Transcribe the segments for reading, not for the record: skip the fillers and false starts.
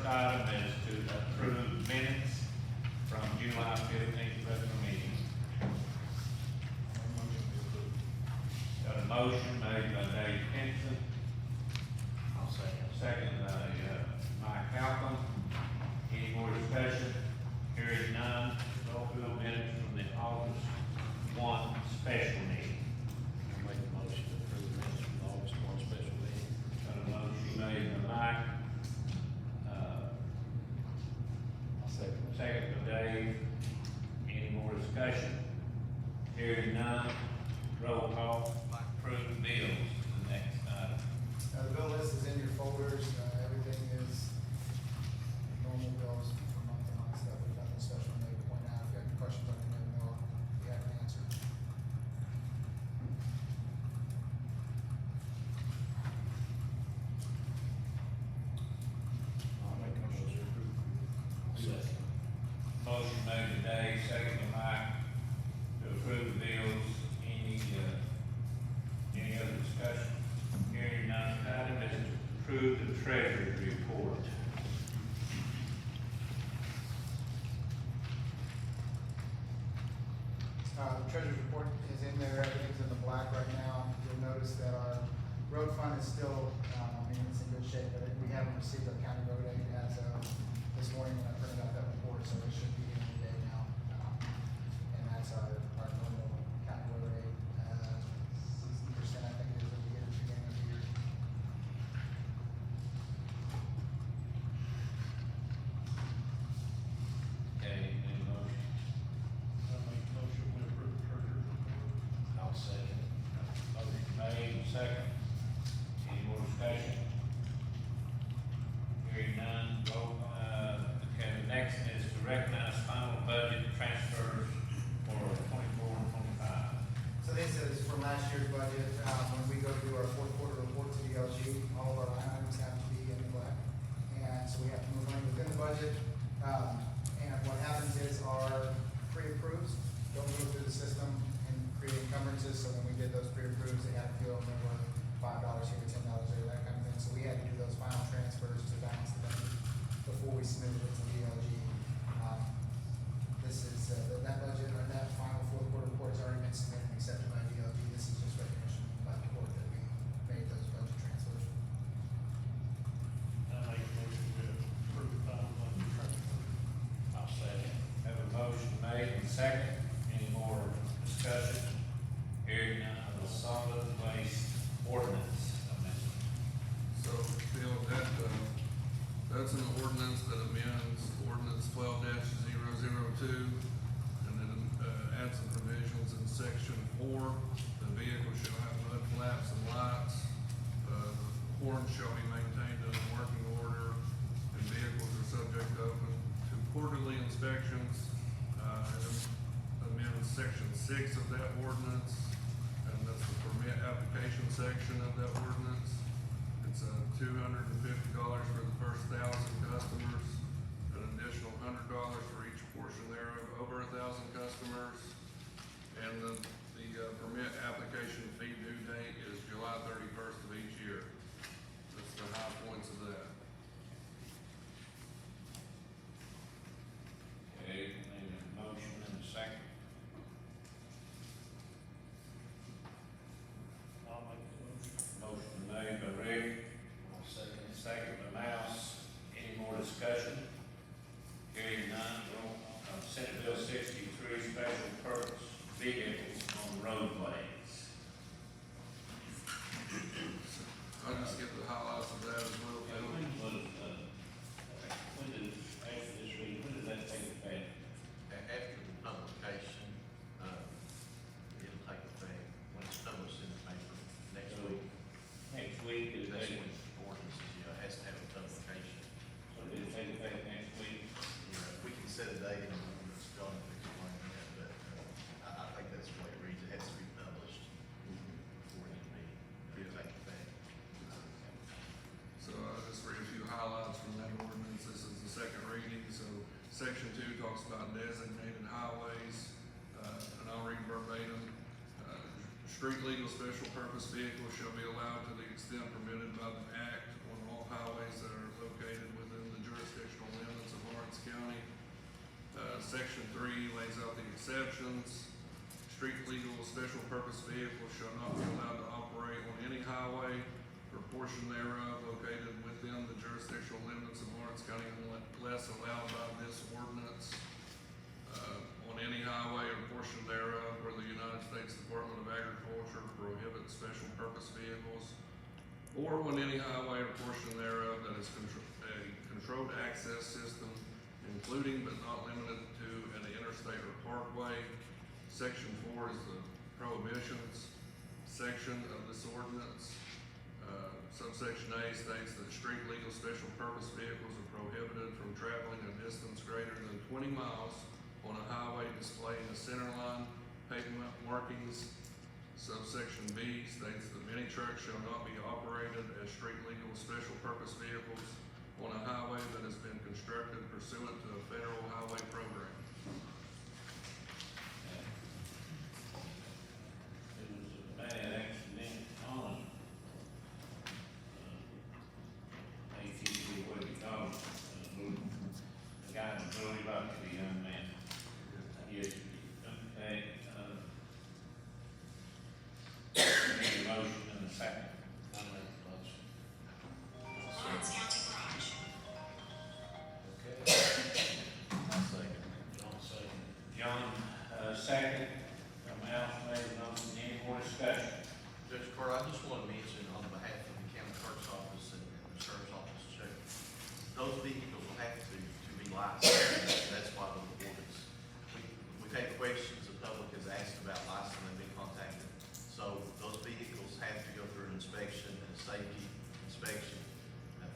item is to approve minutes from July 15th regular meeting. Got a motion made by Dave Henson. I'll second. Second by Mike Halcon. Any more discussion? Hearing none, roll call minutes from the August 1 special meeting. I'll make a motion to approve the minutes from the August 1 special meeting. Got a motion made by Mike. I'll second. Second by Dave. Any more discussion? Hearing none, roll call. Approve the bills, the next item. The bill list is in your folders, everything is normal bills for month to month stuff, we've got no special note to point out, if you have any questions, I can let them know, we have an answer. I'll make a motion to approve. Second. Motion made by Dave, second by Mike, to approve the bills. Any other discussion? Hearing none, item is to approve the treasurer's report. The treasurer's report is in there, everything's in the black right now, you'll notice that our road fund is still, it's in good shape, but we haven't received our county road aid as of this morning when I printed out that report, so it should be in the day now. And that's our normal county road aid, 60% I think is what we get at the beginning of the year. Okay, any motion? I'll make a motion to approve the treasurer's report. I'll second. Motion made, second. Any more discussion? Hearing none, roll, okay, the next is to recognize final budget transfers for 24 and 25. So this is from last year's budget, when we go to do our fourth quarter report to DLG, all of our line items have to be in the black. And so we have to move money within the budget, and what happens is our pre-approves don't go through the system and create encumbrances, so when we did those pre-approves, they had to go over $5 here, $10 there, that kind of thing, so we had to do those final transfers to balance the budget before we submitted it to DLG. This is, that budget, or that final fourth quarter report has already been submitted and accepted by DLG. This is just recognition by the court that we made those budget transfers. I'll make a motion to approve the final budget transfer. I'll second. Have a motion made and second. Any more discussion? Hearing none, the solid waste ordinance amendment. So, Bill, that's an ordinance that amends ordinance 12-002, and then, adds some provisions in section 4. The vehicle shall have mud flaps and lights, the horn shall be maintained in working order, and vehicles are subject to quarterly inspections. Amends section 6 of that ordinance, and that's the permit application section of that ordinance. It's $250 for the first 1,000 customers, an additional $100 for each portion thereof over 1,000 customers. And the permit application fee due date is July 31st of each year. That's the high points of that. Okay, need a motion and a second. I'll make the motion. Motion made by Rick, I'll second. second by Mouse. Any more discussion? Hearing none, roll, Senate Bill 63, special purpose vehicles on roadways. I'll just get the highlights of that as well. Yeah, when did, after this reading, when did that take effect? After the publication, it'll take effect when it's published in the paper next So, week. Next week is That's they, when the ordinance is, it has to have a publication. so it'll take effect next week? We can set a date and it's going to explain that, but, I think that's the way it reads, it has to be published before it can take effect. So I'll just read a few highlights from that ordinance. This is the second reading. So section 2 talks about designated highways, and I'll read verbatim. Street legal special purpose vehicles shall be allowed to the extent permitted by the act on all highways that are located within the jurisdictional limits of Lawrence County. Section 3 lays out the exceptions. Street legal special purpose vehicles shall not be allowed to operate on any highway or portion thereof located within the jurisdictional limits of Lawrence County unless allowed by this ordinance. On any highway or portion thereof where the United States Department of Agriculture prohibits special purpose vehicles, or on any highway or portion thereof that is a controlled access system, including but not limited to an interstate or parkway. Section 4 is the prohibitions section of this ordinance. Subsection A states that street legal special purpose vehicles are prohibited from traveling a distance greater than 20 miles on a highway displaying a center line, pavement markings. Subsection B states that mini trucks shall not be operated as street legal special purpose vehicles on a highway that has been constructed pursuant to a federal highway program. It was a bad accident on, ATV, what do you call it? The guy was really lucky, the young man. Yes, okay, need a motion and a second. I'll make the motion. Lawrence County Garage. Okay. I'll second. John second. John, second. Mouse made a motion. Any more discussion? Judge Carter, I just want to mention on behalf of the county clerk's office and the sheriff's office, Chuck, those vehicles will have to be licensed. That's why the ordinance. We've had questions, the public has asked about licensing, they've been contacted. So those vehicles have to go through an inspection, and a safety inspection,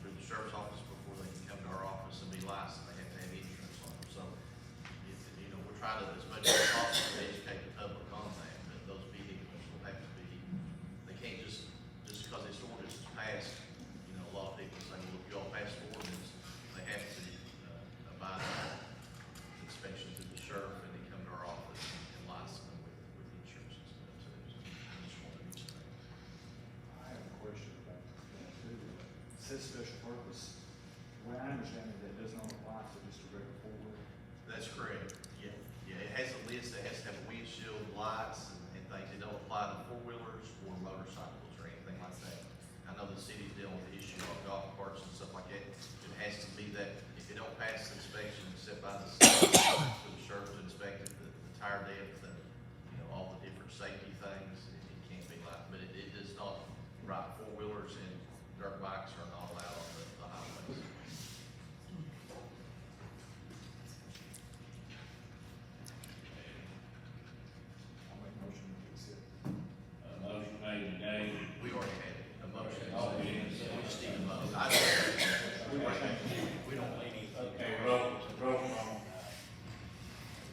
through the sheriff's office before they can come to our office and be licensed. They have to have insurance on them. So, we're trying to, as much as possible, educate the public on that, but those vehicles will have to be, they can't just because this ordinance is passed, a lot of people say, well, if y'all pass the ordinance, they have to, abide by inspection to the sheriff, and they come to our office and license them with insurance and stuff, so I just wanted to mention that. I have a question about that too. It says special purpose. The way I understand it, that does not apply to just a regular four-wheeler. That's correct, yeah, it has a list that has to have windshield lights and things. It don't apply to four-wheelers or motorcycles or anything like that. I know the city's dealing with the issue of golf carts and stuff like that. It has to be that, if it don't pass the inspection except by the city, for the sheriff to inspect it, the tire depth and, all the different safety things, it can't be like, but it does not, right, four-wheelers and dirt bikes are not allowed on the highways. I'll make a motion to accept. A motion made today. We already had a motion. Oh, we didn't. We just need a motion. We don't need anything. Okay, roll call.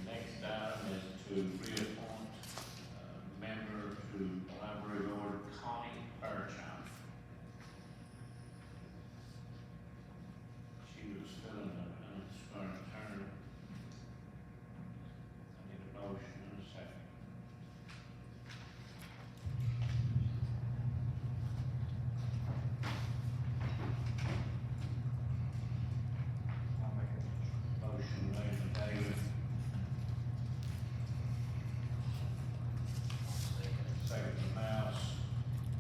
Next item is to reappoint member to library board Connie Fairchild. She was filling an unexpired term. I need a motion and a second. I'll make a motion. Motion made by David, second by Mouse.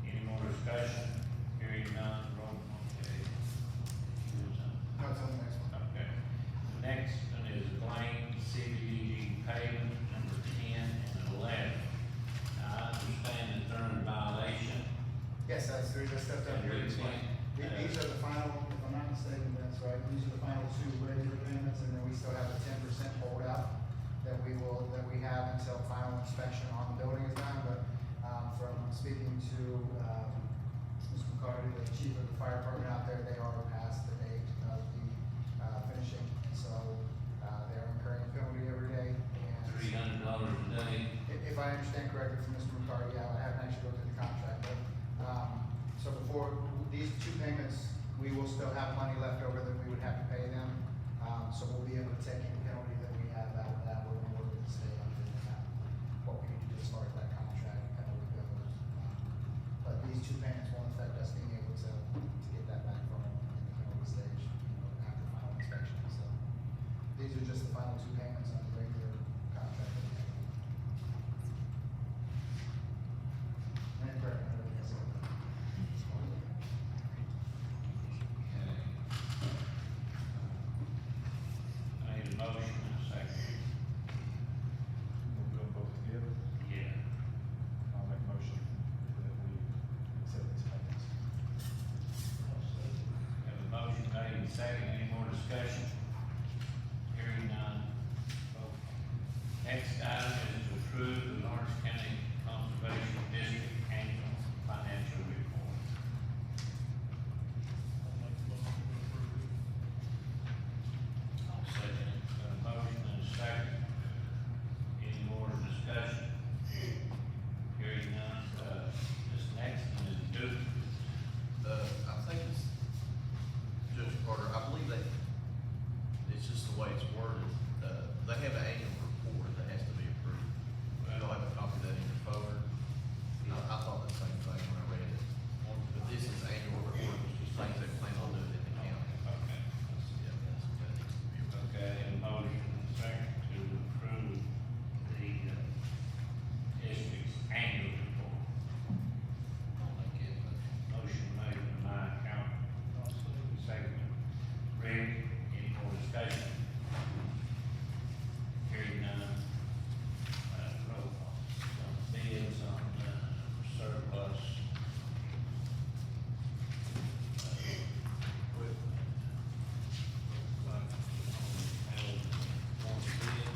Any more discussion? Hearing none, roll call, okay. No, it's on the next one. Okay. Next one is Blaine CDBG payment number 10 and 11. Now, I understand that they're in violation. Yes, that's three, that's stepped up here. These are the final, if I'm not mistaken, that's right, these are the final two regular payments, and then we still have a 10% holdout that we have until final inspection on the building is done, but, from speaking to, Mr. McCarty, the chief of the fire department out there, they are past the date of the, finishing, and so, they're incurring a penalty every day, and. $300 a day. If I understand correctly from Mr. McCarty, I haven't actually looked at the contract, but, so before, these two payments, we will still have money left over that we would have to pay them. So we'll be able to take any penalty that we have out of that, we're gonna work with the state on figuring out what we need to do as far as that contract penalty goes. But these two payments won't affect us being able to get that back from them in the penalty stage, after final inspection. approve the Lawrence County Conservation District annual financial report. I'll make a motion to approve it. I'll second it. Got a motion and a second. Any more discussion? Hearing none, this next one is due. I think it's, Judge Carter, I believe that, it's just the way it's worded. They have an annual report that has to be approved. You don't have a copy of that in your folder. I thought the same thing when I read it. But this is annual report, which is things they plan on doing in the county. Okay. Yeah, that needs to be approved. Okay, a motion and a second to approve the district's annual report. I'll make it, but Motion made by Mike Count, I'll second. second by Rick. Any more discussion? Hearing none, roll call. Some bids on surplus. Equipment. One bid.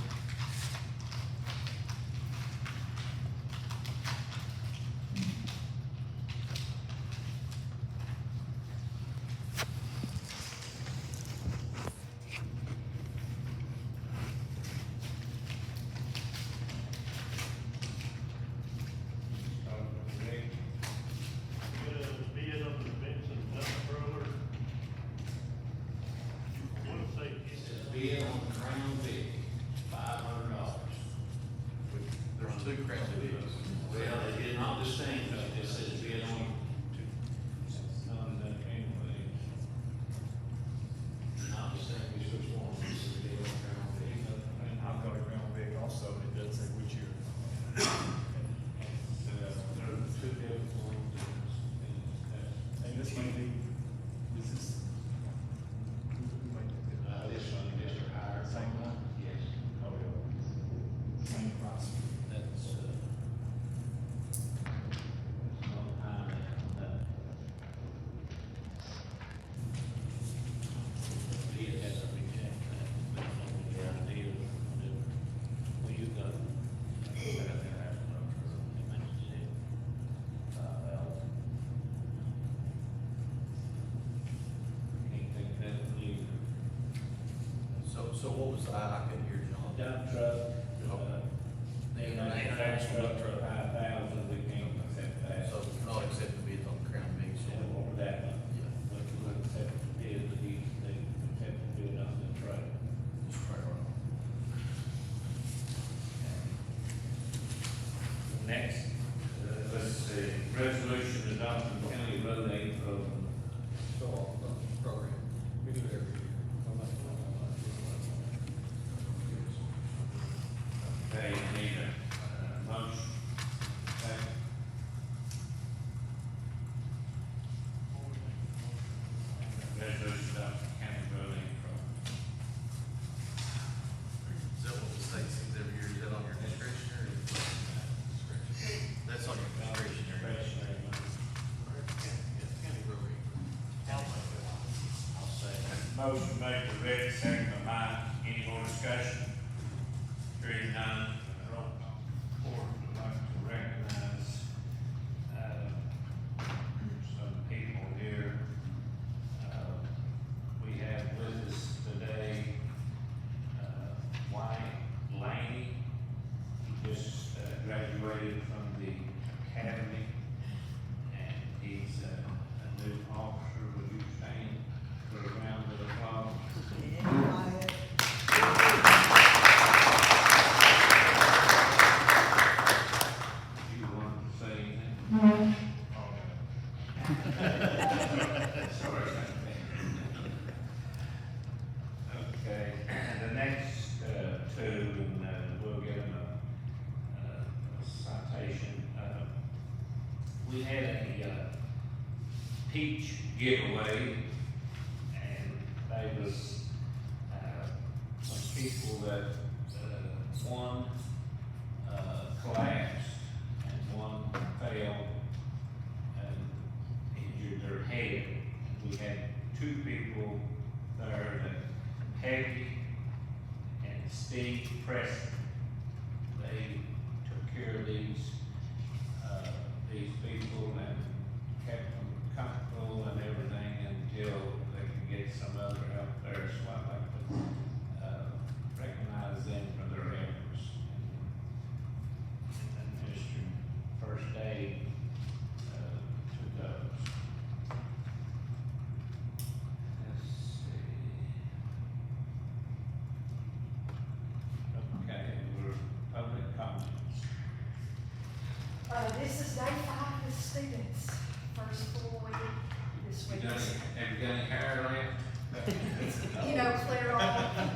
Start with Rick. Get a bid on the Benson dump trailer. What if they get Bid on the Crown Vic, $500. there's two Crown Vics. Well, they did not distinguish, it says bid on none that anyway. Not distinguish which one, this is bid on Crown Vic. I've got a Crown Vic also, and it doesn't say which year. There are two different ones. And this might be, this is, who might be good? This one, Mr. Hire. Same one? Yes. Oh, yeah. Same price. That's, no time on that. Bid has a reject that, but the idea of, well, you got, they mentioned it, can't think of that one either. So what was that? I couldn't hear John. Dump truck, they manufacture up to 5,000, we can't accept that. So not accept the bid on the Crown Vic, so. Yeah, over that one. Yeah. But we wouldn't accept the bid, but they accept the bid on the truck. Just right around. Next, let's see, resolution adopting county road aid program. Program. We do it every year. Okay, need a motion. Second. Resolution adopting county road aid program. Is that what the state sees every year? Is that on your discretionary? That's on your discretionary. Discretionary money. County road aid. I'll say that. Motion made by Rick, second by Mike. Any more discussion? Hearing none, roll call. Board would like to recognize, some people here. We have with us today, White Laney. He just graduated from the academy, and he's a new officer. Would you stand for a round of applause? Do you want to say anything? Sorry. Okay, the next two, and we'll give them a citation. We had a peach giveaway, and they was some people that one collapsed and one fell and injured their head. We had two people there, that Peggy and Steve Preston. They took This is day 5 with students, first full week this You week. done, have you got any hair left? You know, Clairol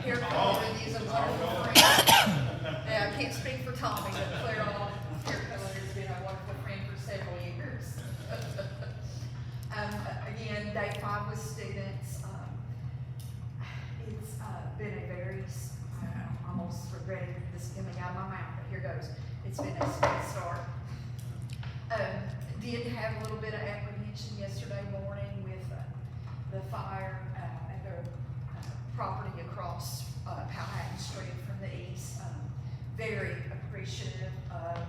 hair color reviews a wonderful friend. Yeah, I can't speak for Tommy, but Clairol hair color has been a wonderful friend for several years. Again, day 5 with students. It's been a very, I almost regretted this coming out of my mouth, but here goes. It's been a smooth start. Did have a little bit of apprehension yesterday morning with the fire at the property across Powhatan Street from the east. Very appreciative of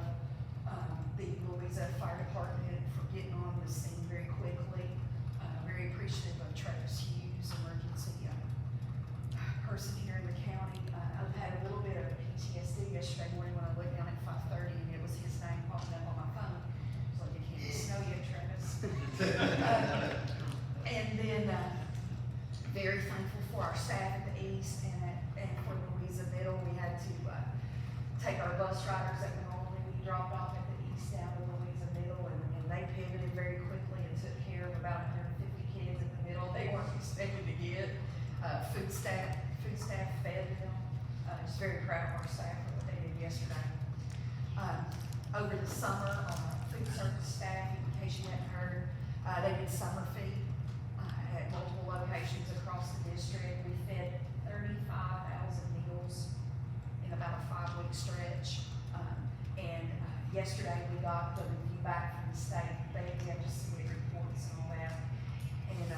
the Louisa Fire Department for getting on the scene very quickly. Very appreciative of Travis Hughes, emergency person here in the county. I've had a little bit of PTSD yesterday morning when I looked down at 5:30 and it was his name popping up on my phone. It's like, it can't snow yet, Travis. And then, very thankful for our staff at the east and for Louisa Middle. We had to take our bus riders that would normally be dropped off at the east down to Louisa Middle, and they pivoted very quickly and took care of about 150 kids at the middle. They weren't expected to get food staff fed them. Just very proud of our staff for what they did yesterday. Over the summer, food service staff, in case you hadn't heard, they did summer feed at multiple locations across the district. We fed 35,000 meals in about a 5-week stretch. Yesterday we got the review back from the state. They have just submitted reports and all that. And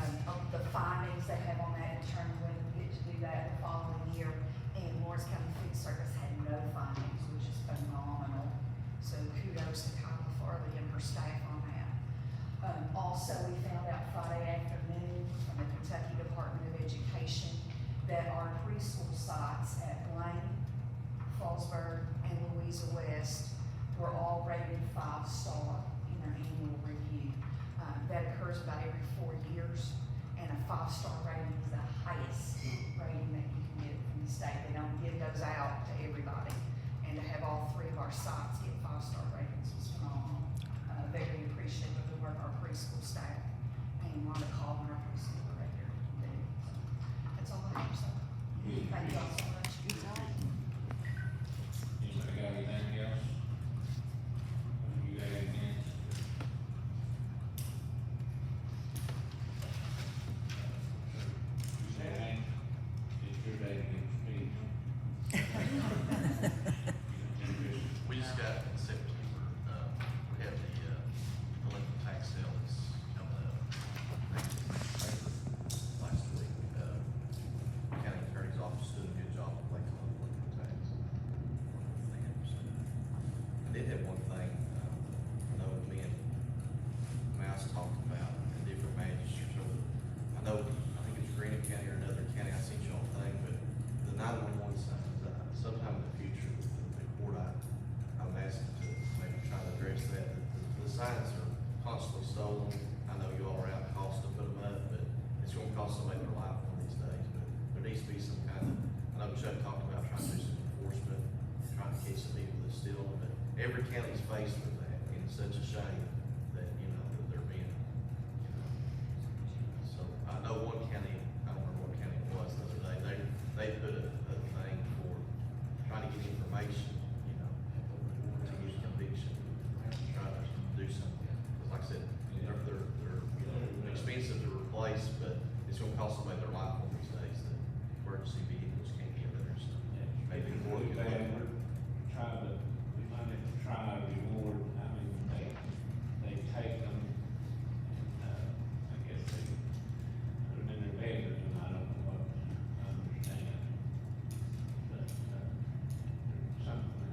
the findings they have on that determine whether we get to do that the following year. And Morris County Food Service had no findings, which is phenomenal. So kudos to Kyla Farley and her staff on that. Also, we found out Friday afternoon from the Kentucky Department of Education that our preschool sites at Blaine, Fallsburg, and Louisa West were all rated 5-star in their annual review. That occurs about every 4 years, and a 5-star rating is the highest rating that you can get from the state. They don't give those out to everybody, and to have all 3 of our sites get 5-star ratings was phenomenal. Very appreciative of the work our preschool staff and Rhonda Coleman, our preschool director, did. That's all I have, so thank you all so much. Anybody got anything else? You got anything? Say, it's your day to get speech. We just got in September, we have the delinquent tax sale that's coming up. Last week, county attorney's office did a good job of collecting on delinquent tax. I did have one thing, I know me and Mouse talked about in different magistrates. I know, I think it's Greenwood County or another county, I seen y'all thing, but the 911 signs, sometime in the future, with the court, I'm asking to maybe try to address that. The signs are constantly stolen. I know you all are out cost to put them up, but it's gonna cost somebody their life one of these days. But there needs to be some kind of, I know Chuck talked about trying to do some enforcement, trying to catch some people that steal them, but every county's faced with that, and it's such a shame that, that they're being, So, I know one county, I don't remember what county it was the other day, they put a thing for trying to get information, to get conviction, try to do something. Because like I said, they're expensive to replace, but it's gonna cost somebody their life one of these days that emergency vehicles can't get there, so maybe more. We're trying to, we might have to try to reward, they take them, I guess they put them in their bedroom, and I don't know what, I understand. But, something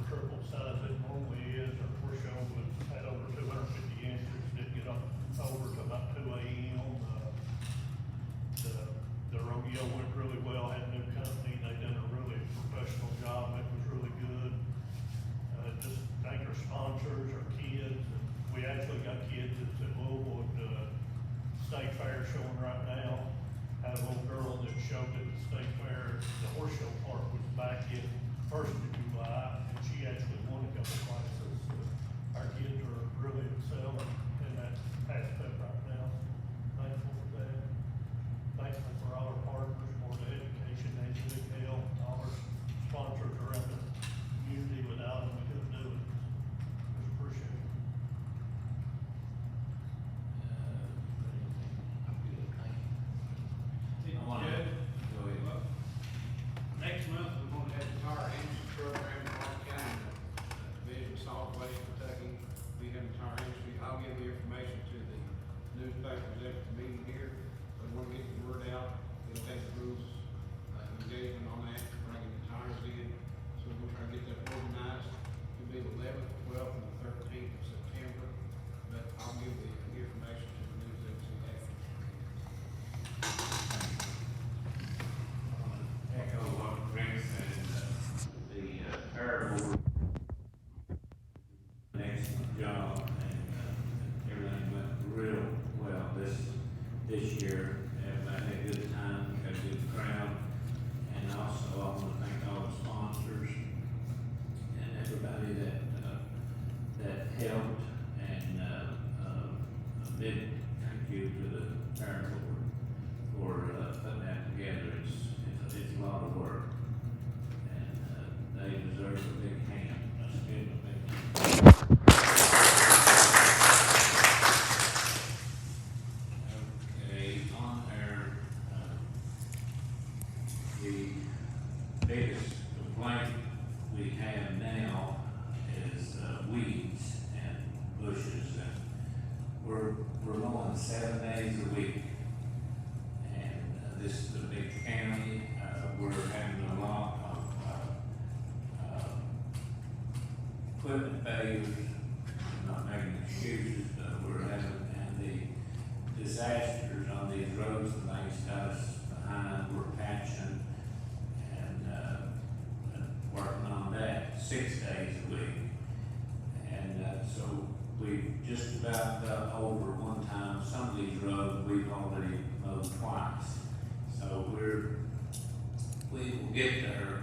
triple size it normally is. Our horse show was, had over 250 inches, did get up over to about 2 AM. The rodeo went really well, had a new company, they done a really professional job, it was really good. Just thank our sponsors, our kids, we actually got kids that's at Louisville at the state fair showing right now. Had a little girl that showed at the state fair, the horse show part was back in first of July, and she actually won a couple classes. Our kids are really excelling in that aspect right now. Thankful for that. Thankful for all our partners, for the education they do, help, all our sponsors around the community. Without them, we couldn't do it. Just appreciate it. I'm good, thank you. I wanna- go ahead. Next month, we're gonna have the tire industry program in Martin County, Division of Solid Waste, Kentucky. We have the tire industry, I'll give the information to the newspapers after the meeting here. So we wanna get the word out, it'll take the rules, engagement on that, bringing the tires in. So we're gonna try to get that organized. It'll be the 11th, 12th, and the 13th of September. But I'll give the information to the news agency after. Echo what Rick said, the fair board, an excellent job, and everything went real well this year. Everybody had a good time, had a good crowd, and also I want to thank all the sponsors and everybody that helped, and a big thank you to the fair board for putting that together. It's a lot of work, and they deserve a big hand. Let's give them a big hand. Okay, on there, the biggest complaint we have now is weeds and bushes, and we're mowing 7 days a week. And this is a big county, we're having a lot of equipment failures. I'm not making excuses, but we're having, and the disasters on these roads and things got us behind. We're patching and working on that 6 days a week. And so we've just about got over one time. Some of these roads we've already mowed twice. So we will get there